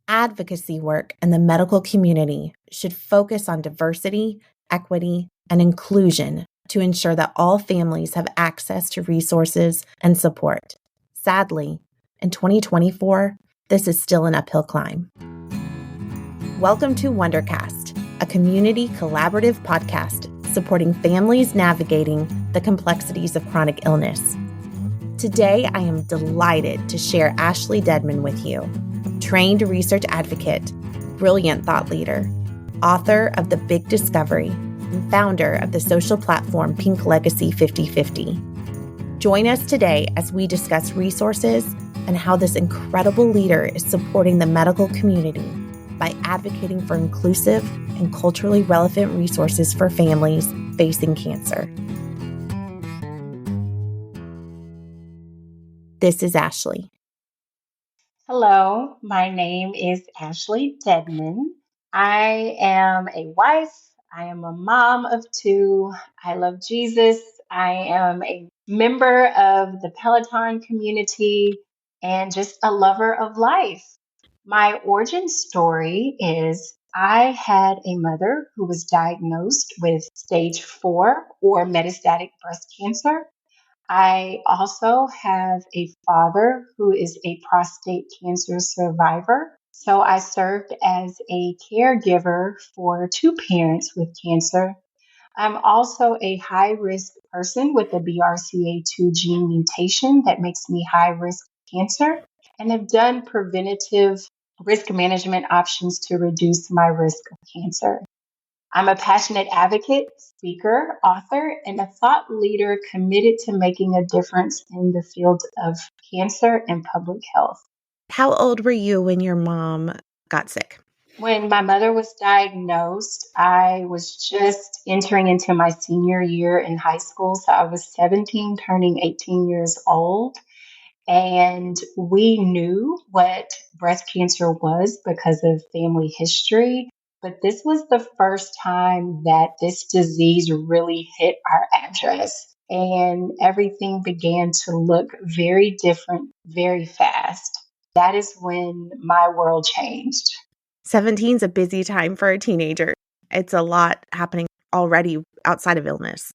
advocacy work in the medical community should focus on diversity, equity, and inclusion to ensure that all families have access to resources and support. Sadly, in 2024, this is still an uphill climb. Welcome to Wondercast, a community collaborative podcast supporting families navigating the complexities of chronic illness. Today, I am delighted to share Ashley Dedmon with you, trained research advocate, brilliant thought leader, author of The Big Discovery, and founder of the social platform Pink Legacy 50/50. Join us today as we discuss resources and how this incredible leader is supporting the medical community by advocating for inclusive and culturally relevant resources for families facing cancer. This is Ashley. Hello, my name is Ashley Dedmon. I am a wife. I am a mom of two. I love Jesus. I am a member of the Peloton community and just a lover of life. My origin story is I had a mother who was diagnosed with stage 4 or metastatic breast cancer. I also have a father who is a prostate cancer survivor. So I served as a caregiver for two parents with cancer. I'm also a high risk person with a BRCA2 gene mutation that makes me high risk cancer, and have done preventative risk management options to reduce my risk of cancer. I'm a passionate advocate, speaker, author, and a thought leader committed to making a difference in the field of cancer and public health. How old were you when your mom got sick? When my mother was diagnosed, I was just entering into my senior year in high school. So I was 17, turning 18 years old. And we knew what breast cancer was because of family history. But this was the first time that this disease really hit our address. And everything began to look very different very fast. That is when my world changed. 17 is a busy time for a teenager. It's a lot happening already outside of illness.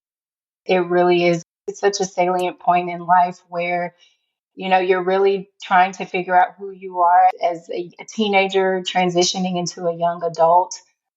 It really is. It's such a salient point in life where you're really trying to figure out who you are as a teenager transitioning into a young adult,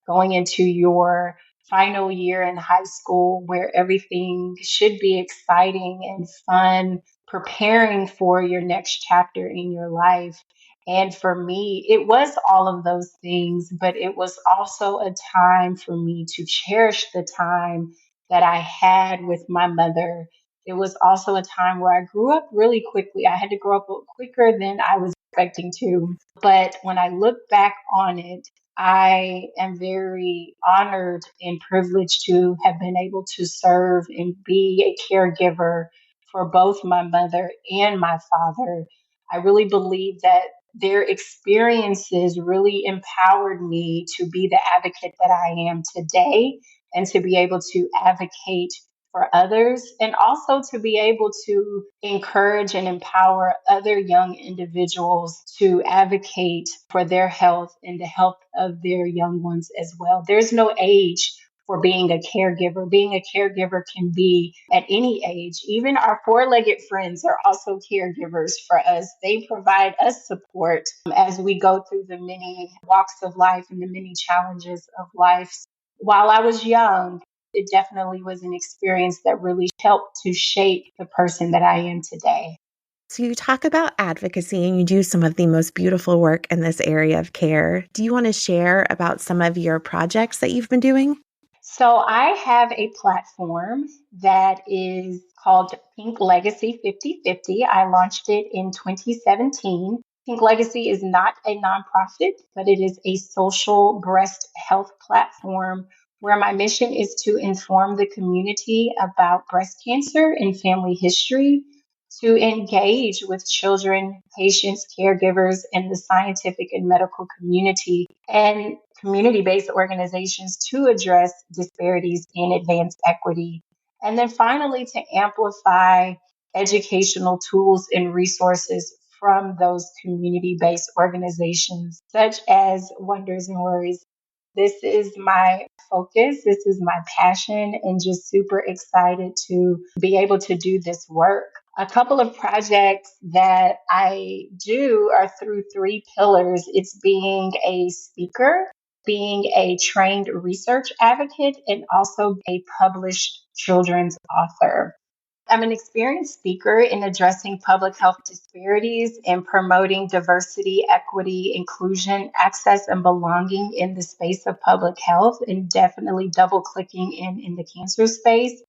going into your final year in high school where everything should be exciting and fun, preparing for your next chapter in your life. And for me, it was all of those things, but it was also a time for me to cherish the time that I had with my mother. It was also a time where I grew up really quickly. I had to grow up quicker than I was expecting to. But when I look back on it, I am very honored and privileged to have been able to serve and be a caregiver for both my mother and my father. I really believe that their experiences really empowered me to be the advocate that I am today and to be able to advocate for others, and also to be able to encourage and empower other young individuals to advocate for their health and the health of their young ones as well. There's no age for being a caregiver. Being a caregiver can be at any age. Even our four-legged friends are also caregivers for us. They provide us support as we go through the many walks of life and the many challenges of life. While I was young, it definitely was an experience that really helped to shape the person that I am today. So you talk about advocacy and you do some of the most beautiful work in this area of care. Do you want to share about some of your projects that you've been doing? So I have a platform that is called Pink Legacy 50/50. I launched it in 2017. Pink Legacy is not a nonprofit, but it is a social breast health platform where my mission is to inform the community about breast cancer and family history, to engage with children, patients, caregivers, and the scientific and medical community, and community-based organizations to address disparities and advance equity. And then finally, to amplify educational tools and resources from those community-based organizations such as Wonders and Worries. This is my focus. This is my passion, and just super excited to be able to do this work. A couple of projects that I do are through three pillars. It's being a speaker, being a trained research advocate, and also a published children's author. I'm an experienced speaker in addressing public health disparities and promoting diversity, equity, inclusion, access, and belonging in the space of public health, and definitely double clicking in the cancer space.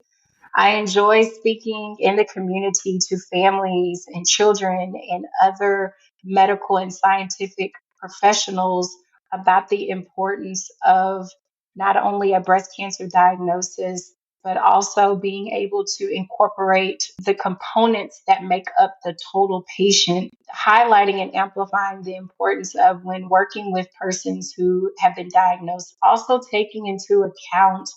I enjoy speaking in the community to families and children and other medical and scientific professionals about the importance of not only a breast cancer diagnosis, but also being able to incorporate the components that make up the total patient, highlighting and amplifying the importance of when working with persons who have been diagnosed, also taking into account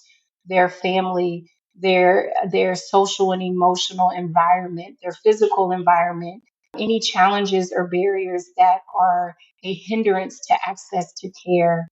their family, their social and emotional environment, their physical environment, any challenges or barriers that are a hindrance to access to care.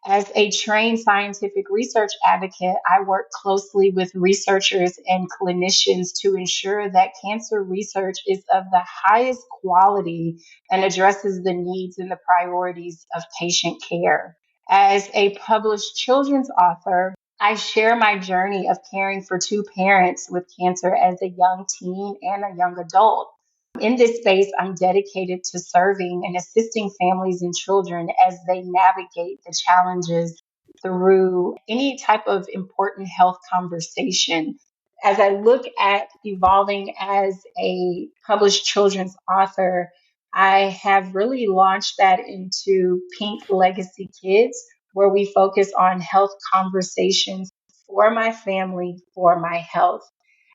As a trained scientific research advocate, I work closely with researchers and clinicians to ensure that cancer research is of the highest quality and addresses the needs and the priorities of patient care. As a published children's author, I share my journey of caring for two parents with cancer as a young teen and a young adult. In this space, I'm dedicated to serving and assisting families and children as they navigate the challenges through any type of important health conversation. As I look at evolving as a published children's author, I have really launched that into Pink Legacy Kids, where we focus on health conversations for my family, for my health.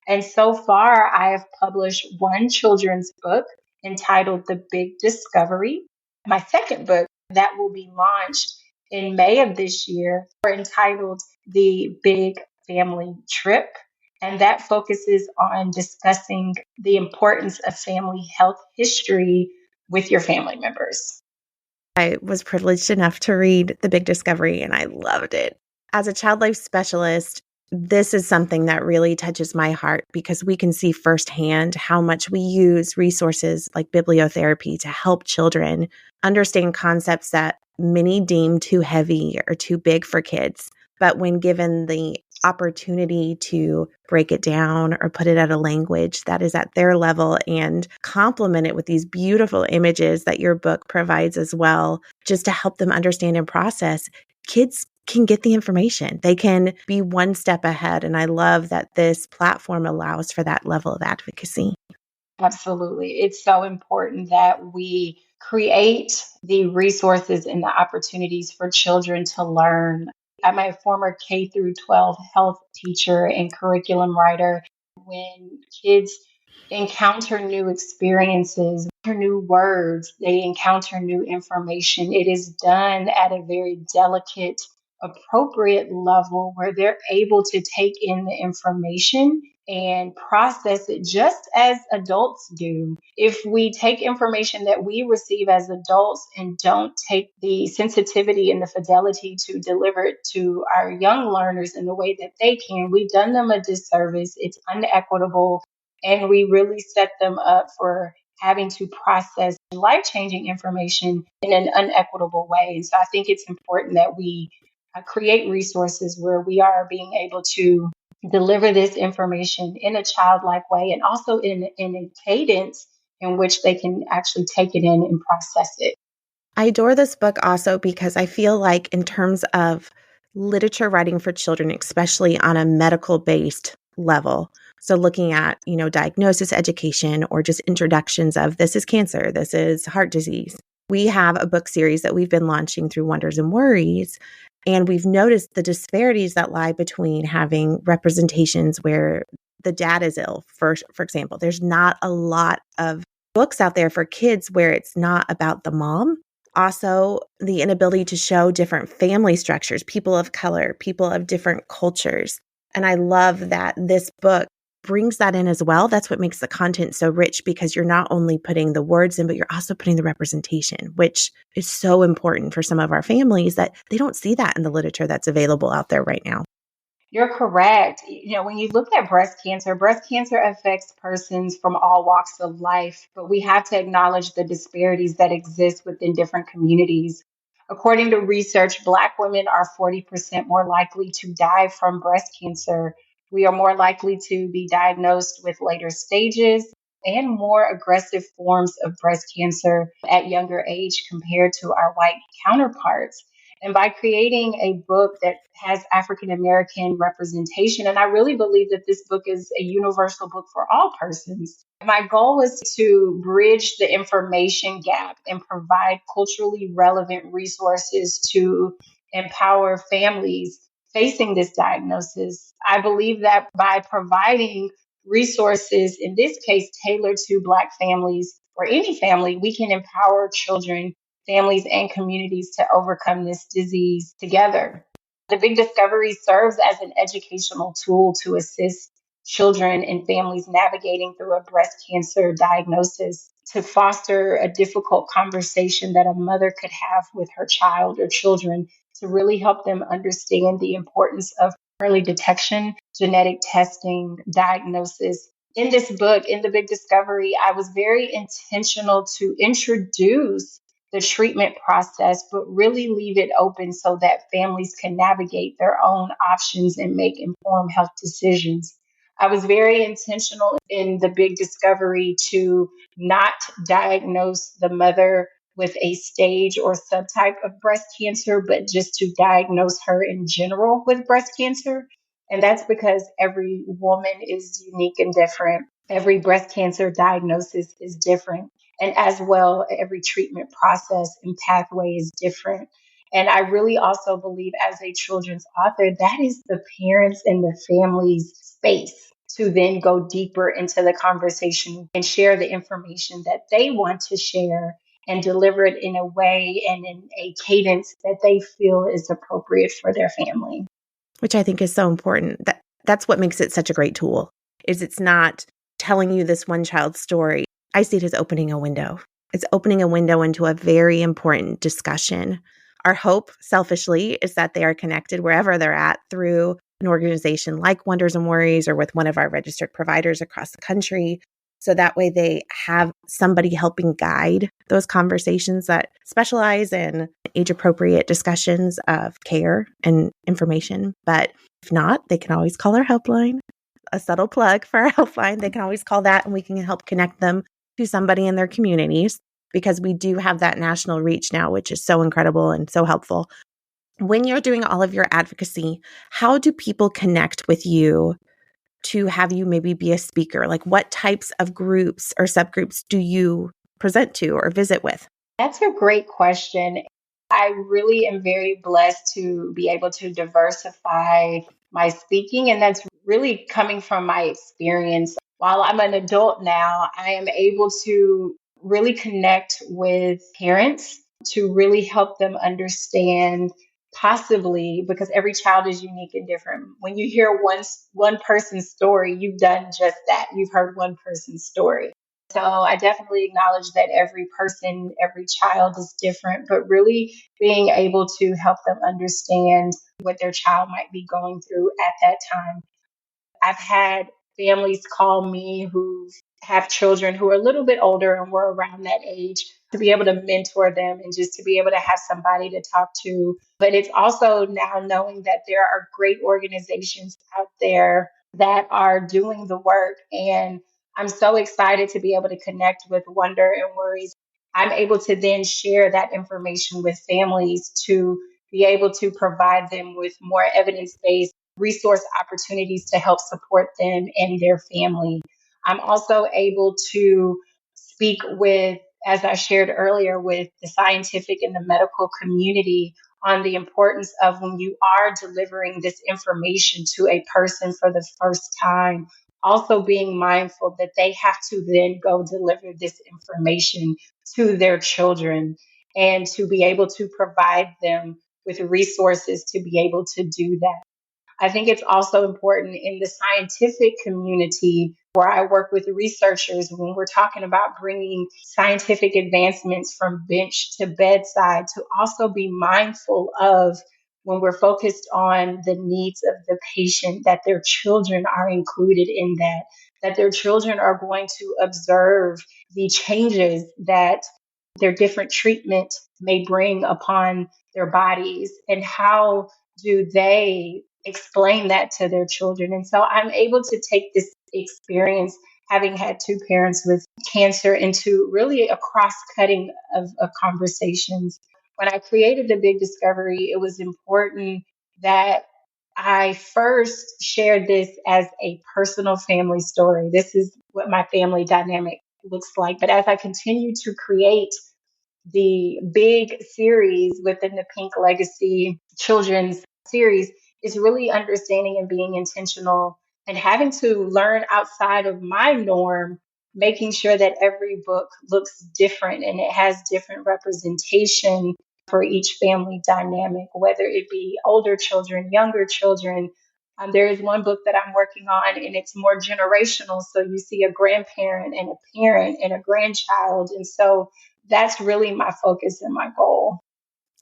And so far, I have published one children's book entitled The Big Discovery. My second book that will be launched in May of this year are entitled The Big Family Trip. And that focuses on discussing the importance of family health history with your family members. I was privileged enough to read The Big Discovery, and I loved it. As a child life specialist, this is something that really touches my heart because we can see firsthand how much we use resources like bibliotherapy to help children understand concepts that many deem too heavy or too big for kids. But when given the opportunity to break it down or put it at a language that is at their level and complement it with these beautiful images that your book provides as well, just to help them understand and process, kids can get the information. They can be one step ahead. And I love that this platform allows for that level of advocacy. Absolutely. It's so important that we create the resources and the opportunities for children to learn. I'm a former K through 12 health teacher and curriculum writer. When kids encounter new experiences, new words, they encounter new information, it is done at a very delicate, appropriate level where they're able to take in the information and process it just as adults do. If we take information that we receive as adults and don't take the sensitivity and the fidelity to deliver it to our young learners in the way that they can, we've done them a disservice. It's unequitable, and we really set them up for having to process life-changing information in an unequitable way. And so I think it's important that we create resources where we are being able to deliver this information in a childlike way and also in a cadence in which they can actually take it in and process it. I adore this book also because I feel like in terms of literature writing for children, especially on a medical-based level, so looking at, diagnosis, education, or just introductions of this is cancer, this is heart disease. We have a book series that we've been launching through Wonders and Worries, and we've noticed the disparities that lie between having representations where the dad is ill, for example. There's not a lot of books out there for kids where it's not about the mom. Also, the inability to show different family structures, people of color, people of different cultures. And I love that this book brings that in as well. That's what makes the content so rich, because you're not only putting the words in, but you're also putting the representation, which is so important for some of our families that they don't see that in the literature that's available out there right now. You're correct. When you look at breast cancer affects persons from all walks of life, but we have to acknowledge the disparities that exist within different communities. According to research, Black women are 40% more likely to die from breast cancer. We are more likely to be diagnosed with later stages and more aggressive forms of breast cancer at younger age compared to our white counterparts. And by creating a book that has African American representation, and I really believe that this book is a universal book for all persons. My goal was to bridge the information gap and provide culturally relevant resources to empower families facing this diagnosis. I believe that by providing resources, in this case tailored to Black families or any family, we can empower children, families, and communities to overcome this disease together. The Big Discovery serves as an educational tool to assist children and families navigating through a breast cancer diagnosis, to foster a difficult conversation that a mother could have with her child or children, to really help them understand the importance of early detection, genetic testing, diagnosis. In this book, in The Big Discovery, I was very intentional to introduce the treatment process, but really leave it open so that families can navigate their own options and make informed health decisions. I was very intentional in The Big Discovery to not diagnose the mother with a stage or subtype of breast cancer, but just to diagnose her in general with breast cancer. And that's because every woman is unique and different. Every breast cancer diagnosis is different. And as well, every treatment process and pathway is different. And I really also believe, as a children's author, that is the parents and the family's space to then go deeper into the conversation and share the information that they want to share and deliver it in a way and in a cadence that they feel is appropriate for their family. Which I think is so important. That's what makes it such a great tool, is it's not telling you this one child's story. I see it as opening a window. It's opening a window into a very important discussion. Our hope, selfishly, is that they are connected wherever they're at through an organization like Wonders and Worries or with one of our registered providers across the country. So that way they have somebody helping guide those conversations that specialize in age-appropriate discussions of care and information. But if not, they can always call our helpline. A subtle plug for our helpline. They can always call that and we can help connect them to somebody in their communities, because we do have that national reach now, which is so incredible and so helpful. When you're doing all of your advocacy, how do people connect with you to have you maybe be a speaker? Like, what types of groups or subgroups do you present to or visit with? That's a great question. I really am very blessed to be able to diversify my speaking, and that's really coming from my experience. While I'm an adult now, I am able to really connect with parents to really help them understand, possibly, because every child is unique and different. When you hear one person's story, you've done just that. You've heard one person's story. So I definitely acknowledge that every person, every child is different, but really being able to help them understand what their child might be going through at that time. I've had families call me who have children who are a little bit older and were around that age, to be able to mentor them and just to be able to have somebody to talk to. But it's also now knowing that there are great organizations out there that are doing the work. And I'm so excited to be able to connect with Wonder and Worries. I'm able to then share that information with families to be able to provide them with more evidence-based resource opportunities to help support them and their family. I'm also able to speak with, as I shared earlier, with the scientific and the medical community on the importance of, when you are delivering this information to a person for the first time, also being mindful that they have to then go deliver this information to their children, and to be able to provide them with resources to be able to do that. I think it's also important in the scientific community where I work with researchers when we're talking about bringing scientific advancements from bench to bedside to also be mindful of when we're focused on the needs of the patient, that their children are included in that, that their children are going to observe the changes that their different treatment may bring upon their bodies, and how do they explain that to their children. And so I'm able to take this experience, having had two parents with cancer, into really a cross-cutting of conversations. When I created the Big Discovery, it was important that I first shared this as a personal family story. This is what my family dynamic looks like. But as I continue to create the big series within the Pink Legacy children's series, is really understanding and being intentional and having to learn outside of my norm, making sure that every book looks different and it has different representation for each family dynamic, whether it be older children, younger children. There is one book that I'm working on, and it's more generational. So you see a grandparent and a parent and a grandchild. And so that's really my focus and my goal.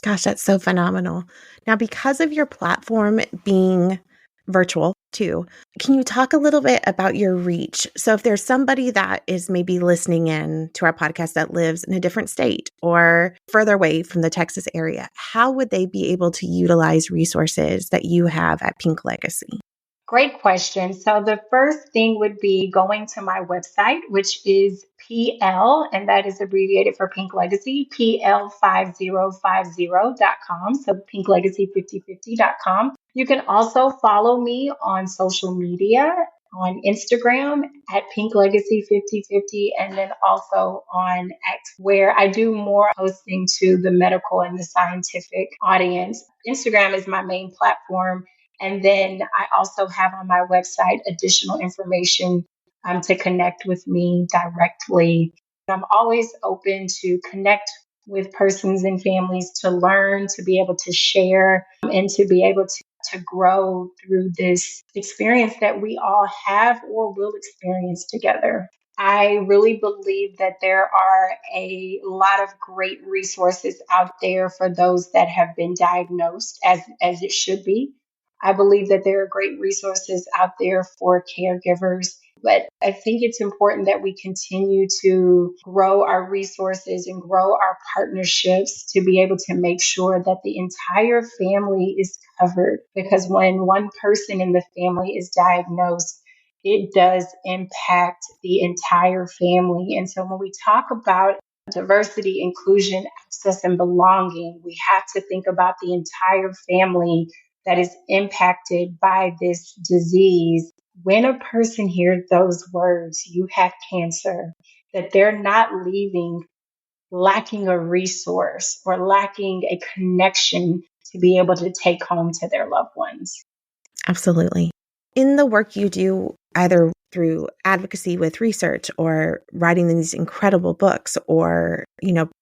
Gosh, that's so phenomenal. Now, because of your platform being virtual too, can you talk a little bit about your reach? So if there's somebody that is maybe listening in to our podcast that lives in a different state or further away from the Texas area, how would they be able to utilize resources that you have at Pink Legacy? Great question. So the first thing would be going to my website, which is PL, and that is abbreviated for Pink Legacy, PL5050.com. So pinklegacy5050.com. You can also follow me on social media, on Instagram at Pink Legacy 5050, and then also on X, where I do more hosting to the medical and the scientific audience. Instagram is my main platform. And then I also have on my website additional information to connect with me directly. I'm always open to connect with persons and families, to learn, to be able to share, and to be able to grow through this experience that we all have or will experience together. I really believe that there are a lot of great resources out there for those that have been diagnosed, as it should be. I believe that there are great resources out there for caregivers, but I think it's important that we continue to grow our resources and grow our partnerships to be able to make sure that the entire family is covered. Because when one person in the family is diagnosed, it does impact the entire family. And so when we talk about diversity, inclusion, access, and belonging, we have to think about the entire family that is impacted by this disease. When a person hears those words, you have cancer, that they're not leaving lacking a resource or lacking a connection to be able to take home to their loved ones. Absolutely. In the work you do, either through advocacy with research or writing these incredible books or,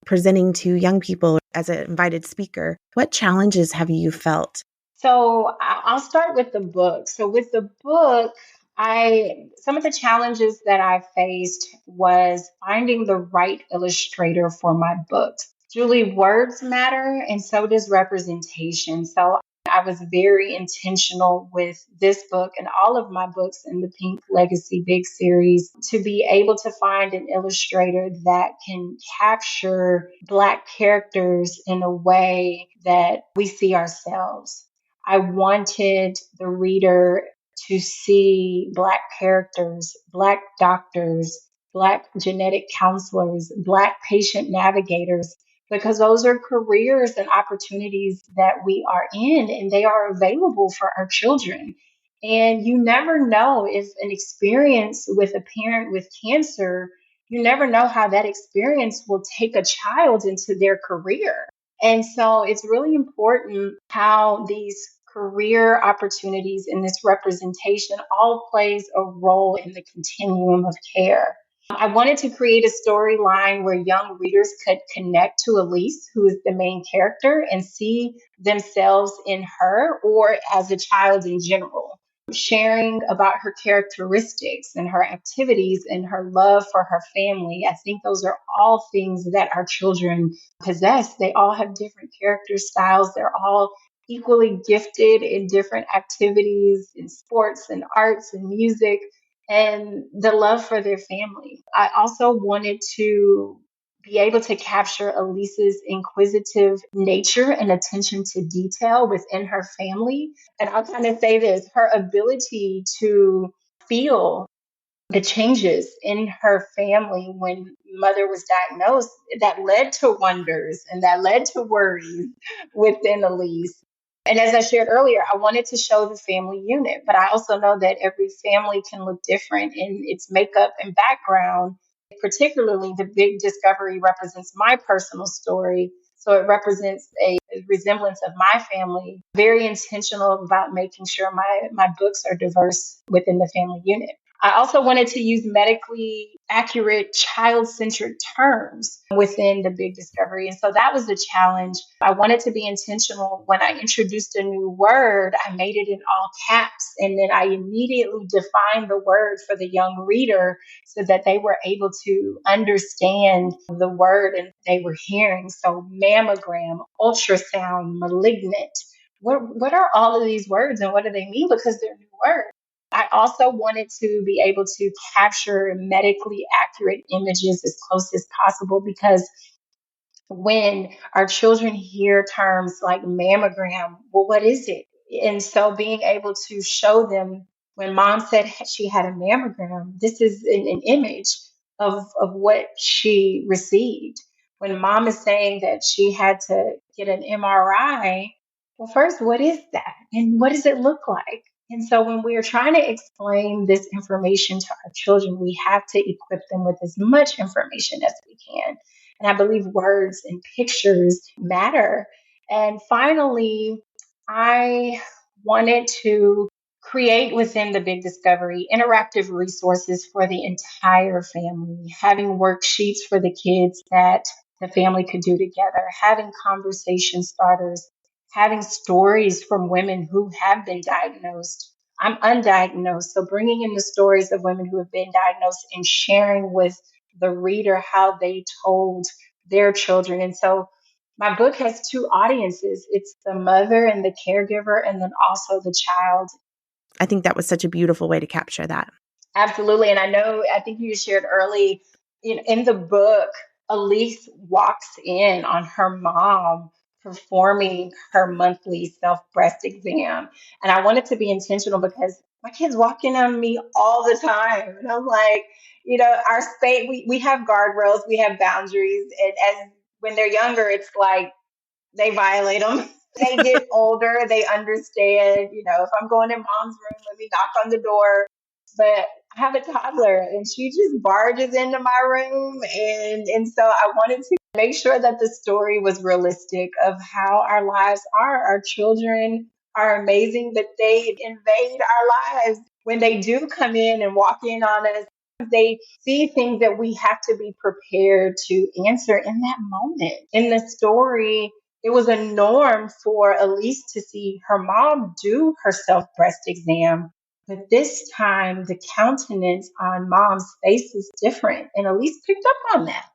presenting to young people as an invited speaker, what challenges have you felt? So I'll start with the book. So with the book, some of the challenges that I faced was finding the right illustrator for my books. Julie, words matter, and so does representation. So I was very intentional with this book and all of my books in the Pink Legacy Big Series to be able to find an illustrator that can capture Black characters in a way that we see ourselves. I wanted the reader to see Black characters, Black doctors, Black genetic counselors, Black patient navigators, because those are careers and opportunities that we are in, and they are available for our children. And you never know if an experience with a parent with cancer, you never know how that experience will take a child into their career. And so it's really important how these career opportunities and this representation all plays a role in the continuum of care. I wanted to create a storyline where young readers could connect to Elise, who is the main character, and see themselves in her or as a child in general. Sharing about her characteristics and her activities and her love for her family. I think those are all things that our children possess. They all have different character styles. They're all equally gifted in different activities, in sports and arts and music, and the love for their family. I also wanted to be able to capture Elise's inquisitive nature and attention to detail within her family. And I'll kind of say this, her ability to feel the changes in her family when mother was diagnosed that led to wonders and that led to worries within Elise. And as I shared earlier, I wanted to show the family unit, but I also know that every family can look different in its makeup and background. Particularly, the big discovery represents my personal story. So it represents a resemblance of my family. Very intentional about making sure my books are diverse within the family unit. I also wanted to use medically accurate child centered terms within the big discovery. And so that was a challenge. I wanted to be intentional. When I introduced a new word, I made it in all caps. And then I immediately defined the word for the young reader so that they were able to understand the word and they were hearing. So mammogram, ultrasound, malignant. What are all of these words and what do they mean? Because they're new words. I also wanted to be able to capture medically accurate images as close as possible because when our children hear terms like mammogram, well, what is it? And so being able to show them when mom said she had a mammogram, this is an image of what she received. When mom is saying that she had to get an MRI, well, first, what is that? And what does it look like? And so when we are trying to explain this information to our children, we have to equip them with as much information as we can. And I believe words and pictures matter. And finally, I wanted to create within the Big Discovery interactive resources for the entire family, having worksheets for the kids that the family could do together, having conversation starters, having stories from women who have been diagnosed. I'm undiagnosed, so bringing in the stories of women who have been diagnosed and sharing with the reader how they told their children. And so my book has two audiences. It's the mother and the caregiver, and then also the child. I think that was such a beautiful way to capture that. Absolutely. And I think you shared early in the book, Elise walks in on her mom performing her monthly self breast exam. And I wanted to be intentional because my kids walk in on me all the time. And I'm like, our space, we have guardrails, we have boundaries. And as when they're younger, it's like they violate them. They get older, they understand, if I'm going in mom's room, let me knock on the door. But I have a toddler and she just barges into my room. And so I wanted to make sure that the story was realistic of how our lives are. Our children are amazing, but they invade our lives. When they do come in and walk in on us, they see things that we have to be prepared to answer in that moment. In the story, it was a norm for Elise to see her mom do her self breast exam. But this time, the countenance on mom's face was different. And Elise picked up on that.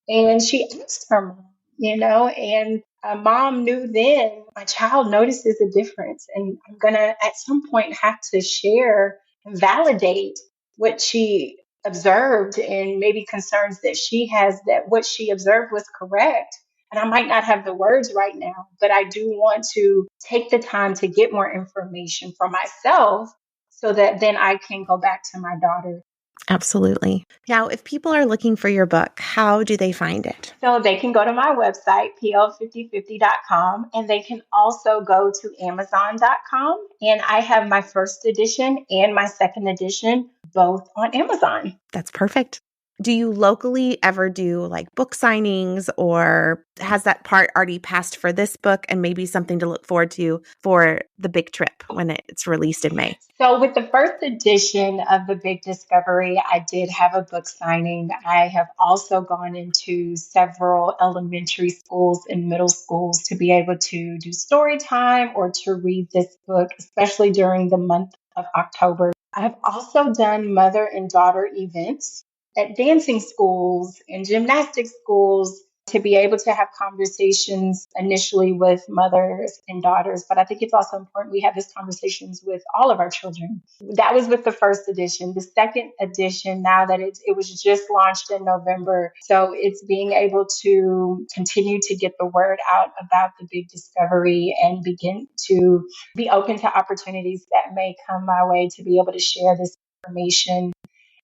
And she asked her mom, and mom knew then my child notices a difference. And I'm going to, at some point, have to share and validate what she observed and maybe concerns that she has that what she observed was correct. And I might not have the words right now, but I do want to take the time to get more information for myself so that then I can go back to my daughter. Absolutely. Now, if people are looking for your book, how do they find it? So they can go to my website, pl5050.com, and they can also go to amazon.com. And I have my first edition and my second edition both on Amazon. That's perfect. Do you locally ever do like book signings, or has that part already passed for this book and maybe something to look forward to for the big trip when it's released in May? So, with the first edition of The Big Discovery, I did have a book signing. I have also gone into several elementary schools and middle schools to be able to do story time or to read this book, especially during the month of October. I have also done mother and daughter events at dancing schools and gymnastic schools to be able to have conversations initially with mothers and daughters. But I think it's also important we have these conversations with all of our children. That was with the first edition. The second edition, now that it was just launched in November, so it's being able to continue to get the word out about the big discovery and begin to be open to opportunities that may come my way to be able to share this information.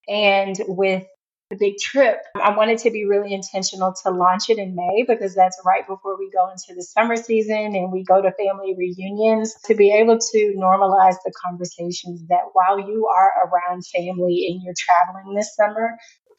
And with the big trip, I wanted to be really intentional to launch it in May because that's right before we go into the summer season and we go to family reunions, to be able to normalize the conversations that while you are around family and you're traveling this summer,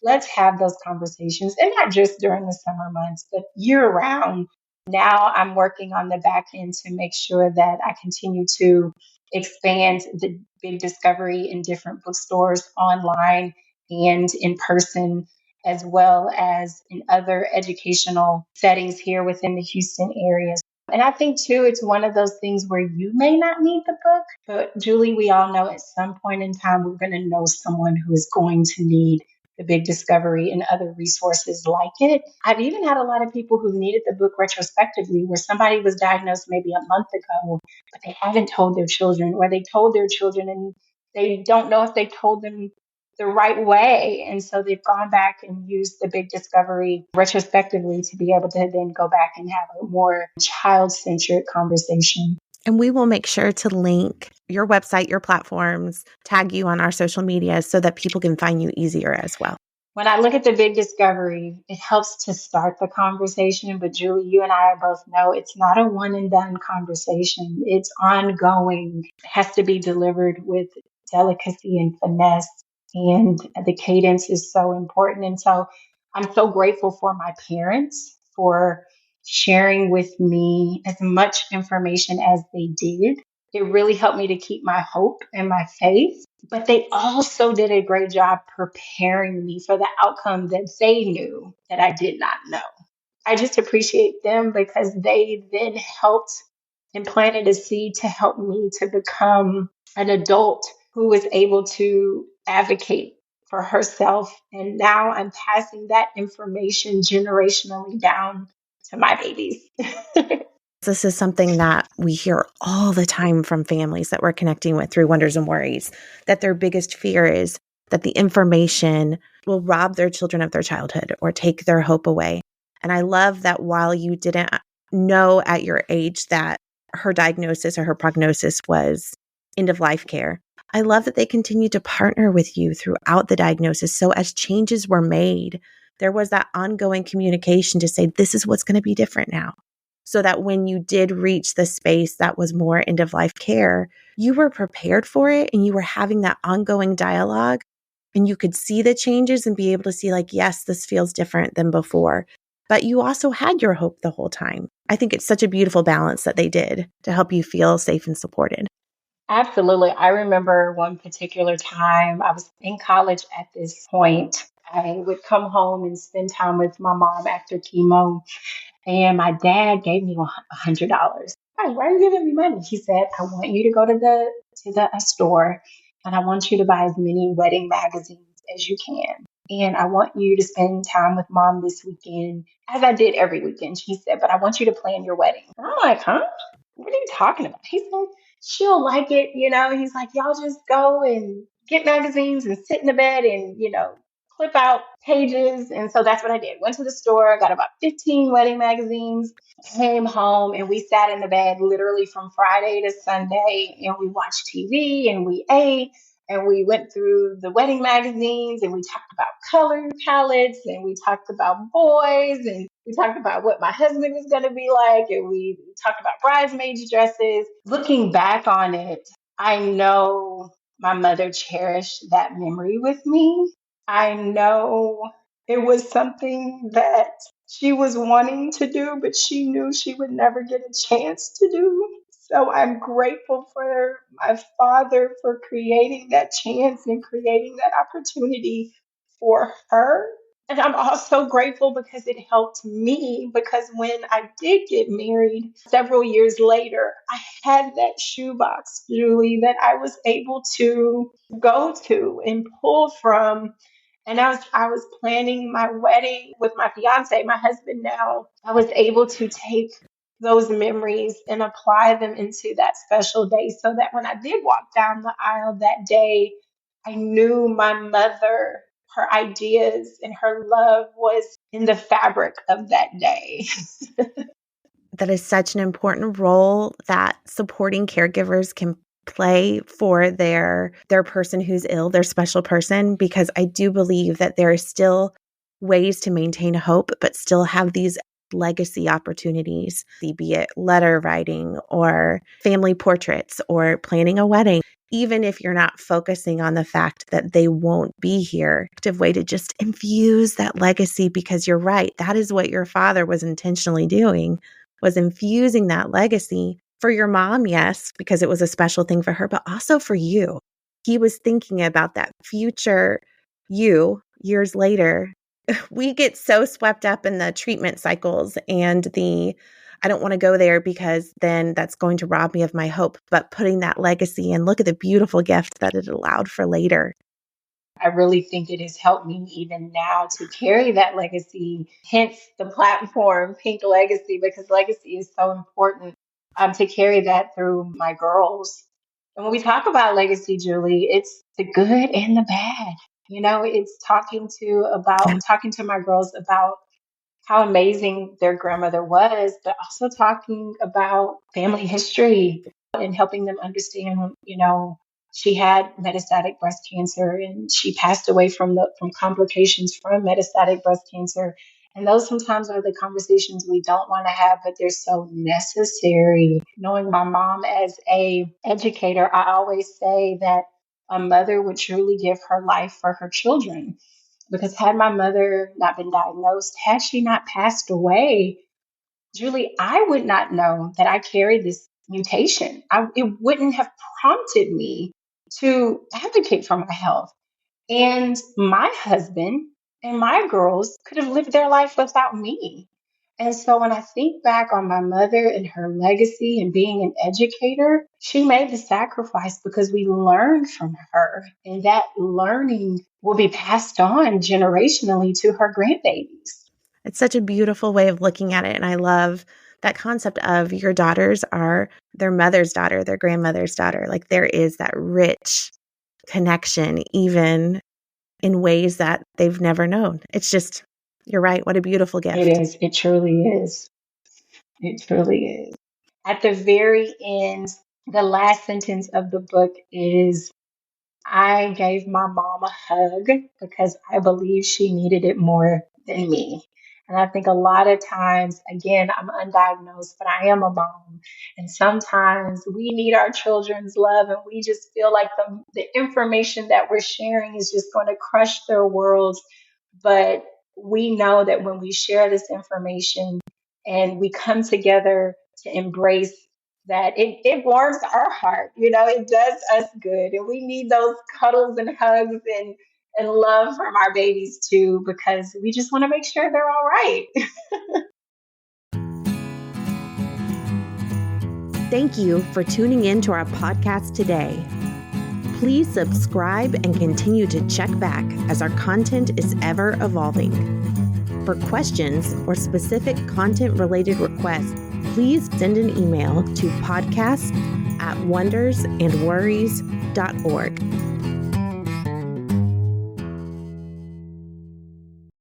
let's have those conversations, and not just during the summer months, but year round. Now I'm working on the back end to make sure that I continue to expand the big discovery in different bookstores online and in person, as well as in other educational settings here within the Houston area. And I think too, it's one of those things where you may not need the book, but Julie, we all know at some point in time, we're going to know someone who is going to need the big discovery and other resources like it. I've even had a lot of people who needed the book retrospectively, where somebody was diagnosed maybe a month ago, but they haven't told their children, or they told their children and they don't know if they told them the right way. And so they've gone back and used the big discovery retrospectively to be able to then go back and have a more child-centered conversation. And we will make sure to link your website, your platforms, tag you on our social media so that people can find you easier as well. When I look at the big discovery, it helps to start the conversation. But Julie, you and I both know it's not a one and done conversation. It's ongoing. It has to be delivered with delicacy and finesse. And the cadence is so important. And so I'm so grateful for my parents for sharing with me as much information as they did. It really helped me to keep my hope and my faith. But they also did a great job preparing me for the outcome that they knew that I did not know. I just appreciate them because they then helped and planted a seed to help me to become an adult who was able to advocate for herself. And now I'm passing that information generationally down to my babies. This is something that we hear all the time from families that we're connecting with through Wonders and Worries, that their biggest fear is that the information will rob their children of their childhood or take their hope away. And I love that while you didn't know at your age that her diagnosis or her prognosis was end of life care, I love that they continued to partner with you throughout the diagnosis. So as changes were made, there was that ongoing communication to say, this is what's going to be different now. So that when you did reach the space that was more end of life care, you were prepared for it and you were having that ongoing dialogue and you could see the changes and be able to see like, yes, this feels different than before. But you also had your hope the whole time. I think it's such a beautiful balance that they did to help you feel safe and supported. Absolutely. I remember one particular time I was in college at this point. I would come home and spend time with my mom after chemo. And my dad gave me $100. Why are you giving me money? He said, I want you to go to the store and I want you to buy as many wedding magazines as you can. And I want you to spend time with mom this weekend, as I did every weekend. He said, but I want you to plan your wedding. And I'm like, huh? What are you talking about? He said, she'll like it. He's like, y'all just go and get magazines and sit in the bed and, clip out pages. And so that's what I did. Went to the store, got about 15 wedding magazines, came home, and we sat in the bed literally from Friday to Sunday, and we watched TV and we ate and we went through the wedding magazines and we talked about color palettes and we talked about boys and we talked about what my husband was going to be like and we talked about bridesmaids dresses. Looking back on it, I know my mother cherished that memory with me. I know It was something that she was wanting to do, but she knew she would never get a chance to do. So I'm grateful for my father for creating that chance and creating that opportunity for her. And I'm also grateful because it helped me, because when I did get married several years later, I had that shoebox, Julie, that I was able to go to and pull from. And I was planning my wedding with my fiance, my husband now. I was able to take those memories and apply them into that special day so that when I did walk down the aisle that day, I knew my mother, her ideas and her love was in the fabric of that day. That is such an important role that supporting caregivers can play for their person who's ill, their special person, because I do believe that there are still ways to maintain hope, but still have these legacy opportunities, be it letter writing or family portraits or planning a wedding. Even if you're not focusing on the fact that they won't be here, active way to just infuse that legacy, because you're right. That is what your father was intentionally doing, was infusing that legacy for your mom, yes, because it was a special thing for her, but also for you. He was thinking about that future you years later. We get so swept up in the treatment cycles and I don't want to go there because then that's going to rob me of my hope. But putting that legacy and look at the beautiful gift that it allowed for later. I really think it has helped me even now to carry that legacy, hence the platform Pink Legacy, because legacy is so important, to carry that through my girls. And when we talk about legacy, Julie, it's the good and the bad. It's Yeah. talking to my girls about how amazing their grandmother was, but also talking about family history and helping them understand, she had metastatic breast cancer and she passed away from complications from metastatic breast cancer. And those sometimes are the conversations we don't want to have, but they're so necessary. Knowing my mom as a educator, I always say that a mother would truly give her life for her children. Because had my mother not been diagnosed, had she not passed away, Julie, I would not know that I carried this mutation. It wouldn't have prompted me to advocate for my health. And my husband and my girls could have lived their life without me. And so when I think back on my mother and her legacy and being an educator, she made the sacrifice because we learned from her. And that learning will be passed on generationally to her grandbabies. It's such a beautiful way of looking at it. And I love that concept of your daughters are their mother's daughter, their grandmother's daughter. Like there is that rich connection, even in ways that they've never known. It's just, you're right. What a beautiful It gift. is. It truly is. It truly is. At the very end, the last sentence of the book is, I gave my mom a hug because I believe she needed it more than me. And I think a lot of times, again, I'm undiagnosed, but I am a mom. And sometimes we need our children's love and we just feel like the information that we're sharing is just going to crush their worlds. But we know that when we share this information and we come together to embrace that, it warms our heart. It does us good. And we need those cuddles and hugs and love from our babies too, because we just want to make sure they're all right. Thank you for tuning in to our podcast today. Please subscribe and continue to check back as our content is ever evolving. For questions or specific content-related requests, please send an email to podcast@wondersandworries.org.